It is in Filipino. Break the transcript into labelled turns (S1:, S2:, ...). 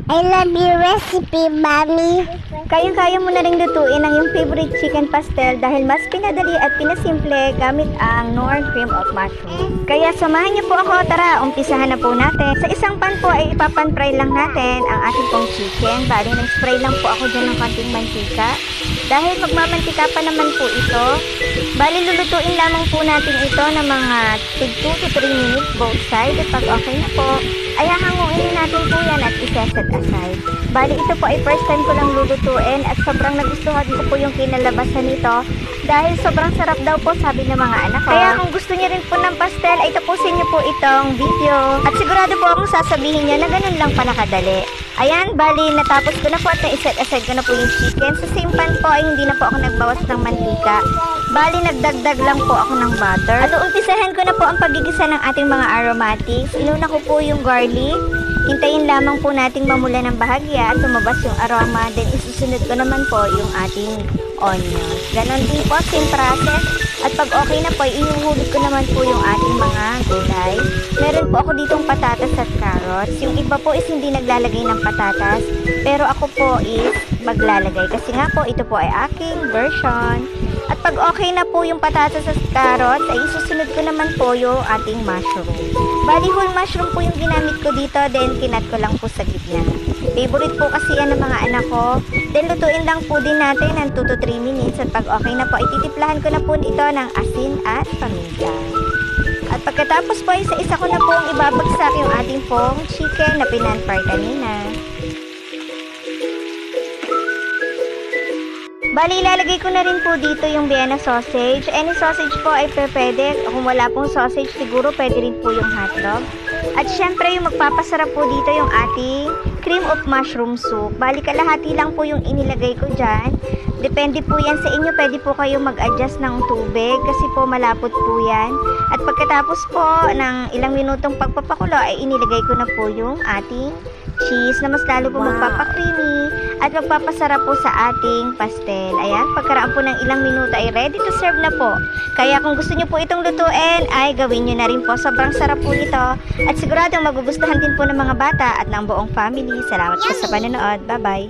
S1: I love your recipe, Mommy.
S2: Kayang-kaya mo na ring lutuin ang iyong favorite chicken pastel dahil mas pinadali at pinasimple gamit ang Knorr cream of mushroom. Kaya samahan niyo po ako, tara, umpisahan na po natin. Sa isang pan po ay ipapan-fry lang natin ang ating pong chicken. Bali, nag-spray lang po ako dyan ng konting mantika. Dahil magmamantika pa naman po ito, bali lulutuin lamang po natin ito ng mga 2 to 3 minutes both side. At pag okay na po, ay hahanguin natin po yan at iseset aside. Bali, ito po ay first time ko lang lulutuin at sobrang nagustuhan ko po yung kinalabasan nito dahil sobrang sarap daw po sabi ng mga anak ko. Kaya kung gusto niyo rin po ng pastel, ay tapusin niyo po itong video. At sigurado po akong sasabihin niyo na ganun lang pala kadali. Ayan, bali, natapos ko na po at na-set aside ko na po yung chicken. Sa same pan po ay hindi na po ako nagbawas ng mantika. Bali, nagdagdag lang po ako ng butter. At umpisahan ko na po ang pagigisa ng ating mga aromatics. Inuna ko po yung garlic. Hintayin lamang po nating mamula ng bahagya at tumabas yung aroma. Then, isusunod ko naman po yung ating onions. Ganon din po, same process. At pag okay na po, ihuhulog ko naman po yung ating mga gulay. Meron po ako ditong patatas at carrots. Yung iba po is hindi naglalagay ng patatas. Pero ako po is maglalagay. Kasi nga po, ito po ay aking version. At pag okay na po yung patatas at carrots, ay isusunod ko naman po yung ating mushroom. Bali, whole mushroom po yung ginamit ko dito, then kinat ko lang po sa gitna. Favorite po kasi yan ng mga anak ko. Then lutuin lang po din natin ng 2 to 3 minutes at pag okay na po, ititiplahan ko na po ito ng asin at paminta. At pagkatapos po, isa-isa ko na pong ibabagsak yung ating pong chicken na pinan-fry kanina. Bali, ilalagay ko na rin po dito yung Vienna sausage. Any sausage po ay pwede. Kung wala pong sausage, siguro pwede rin po yung hotdog. At syempre, yung magpapasarap po dito yung ating cream of mushroom soup. Bali, kalahati lang po yung inilagay ko dyan. Depende po yan sa inyo. Pwede po kayo mag-adjust ng tubig kasi po malapot po yan. At pagkatapos po ng ilang minutong pagpapakulo, ay inilagay ko na po yung ating cheese na mas lalo po magpapakreamy at magpapasarap po sa ating pastel. Ayan, pagkaraan po ng ilang minuto ay ready to serve na po. Kaya kung gusto nyo po itong lutuin, ay gawin nyo na rin po. Sobrang sarap po nito at siguradong magugustuhan din po ng mga bata at ng buong family. Salamat po sa panonood. Bye-bye!